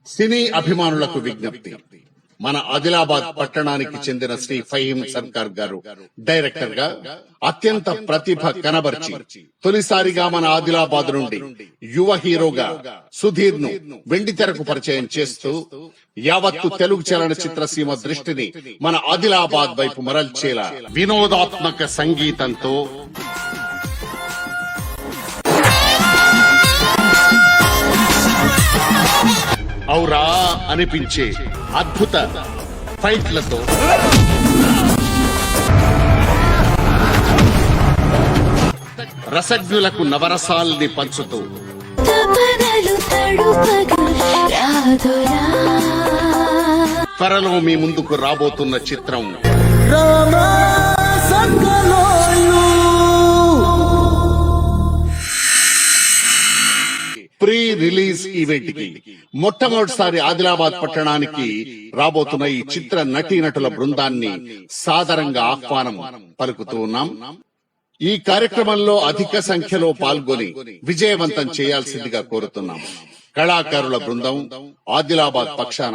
సినీ అభిమానులకు విజ్ఞప్తి. మన ఆదిలాబాద్ పట్టణానికి చెందిన శ్రీ ఫహీం సర్కార్ గారు డైరెక్టర్ గా అత్యంత ప్రతిభ కనబర్చి తొలిసారిగా మన ఆదిలాబాద్ నుండి యువ హీరోగా సుధీర్ ను వెండితెరకు పరిచయం చేస్తూ యావత్తు తెలుగు చలనచిత్ర సీమ దృష్టిని మన ఆదిలాబాద్ వైపు మరల్చేలా వినోదాత్మక సంగీతంతో ఔరా అనిపించే అద్భుత ఫైట్లతో రసజ్ఞులకు నవరసాల్ని పంచుతూ త్వరలో మీ ముందుకు రాబోతున్న చిత్రం ప్రీ రిలీజ్ ఈవెంట్ కి మొట్టమొదటిసారి ఆదిలాబాద్ పట్టణానికి రాబోతున్న ఈ చిత్ర నటీనటుల బృందాన్ని సాదరంగా ఆహ్వానం పలుకుతూ ఉన్నాం. ఈ కార్యక్రమంలో అధిక సంఖ్యలో పాల్గొని విజయవంతం చేయాల్సిందిగా కోరుతున్నాం. కళాకారుల బృందం ఆదిలాబాద్ పక్షాన